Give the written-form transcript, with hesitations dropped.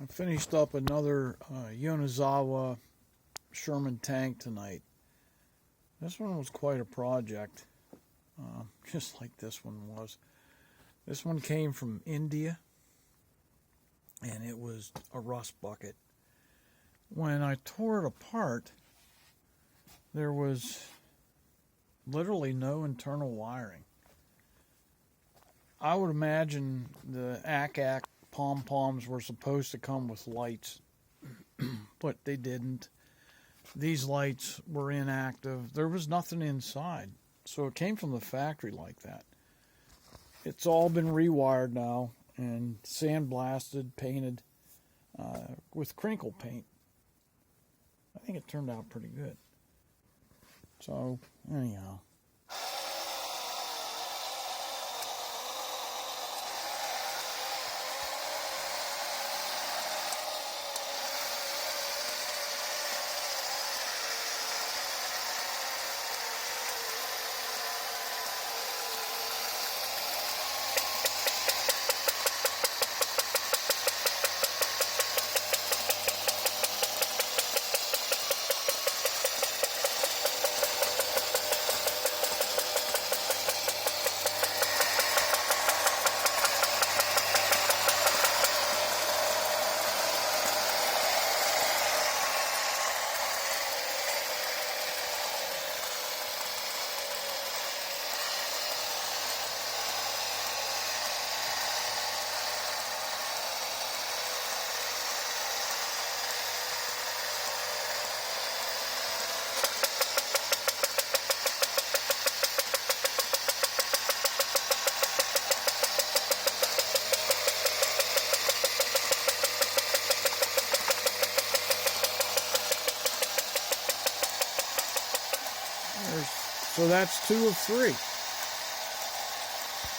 I finished up another Yonezawa Sherman tank tonight. This one was quite a project, just like this one was. This one came from India, and it was a rust bucket. When I tore it apart, there was literally no internal wiring. I would imagine the ACAC pom-poms were supposed to come with lights, but they didn't. These lights were inactive. There was nothing inside. So it came from the factory like that. It's all been rewired now and sandblasted, painted with crinkle paint. I think it turned out pretty good. So, anyhow. So that's 2 of 3.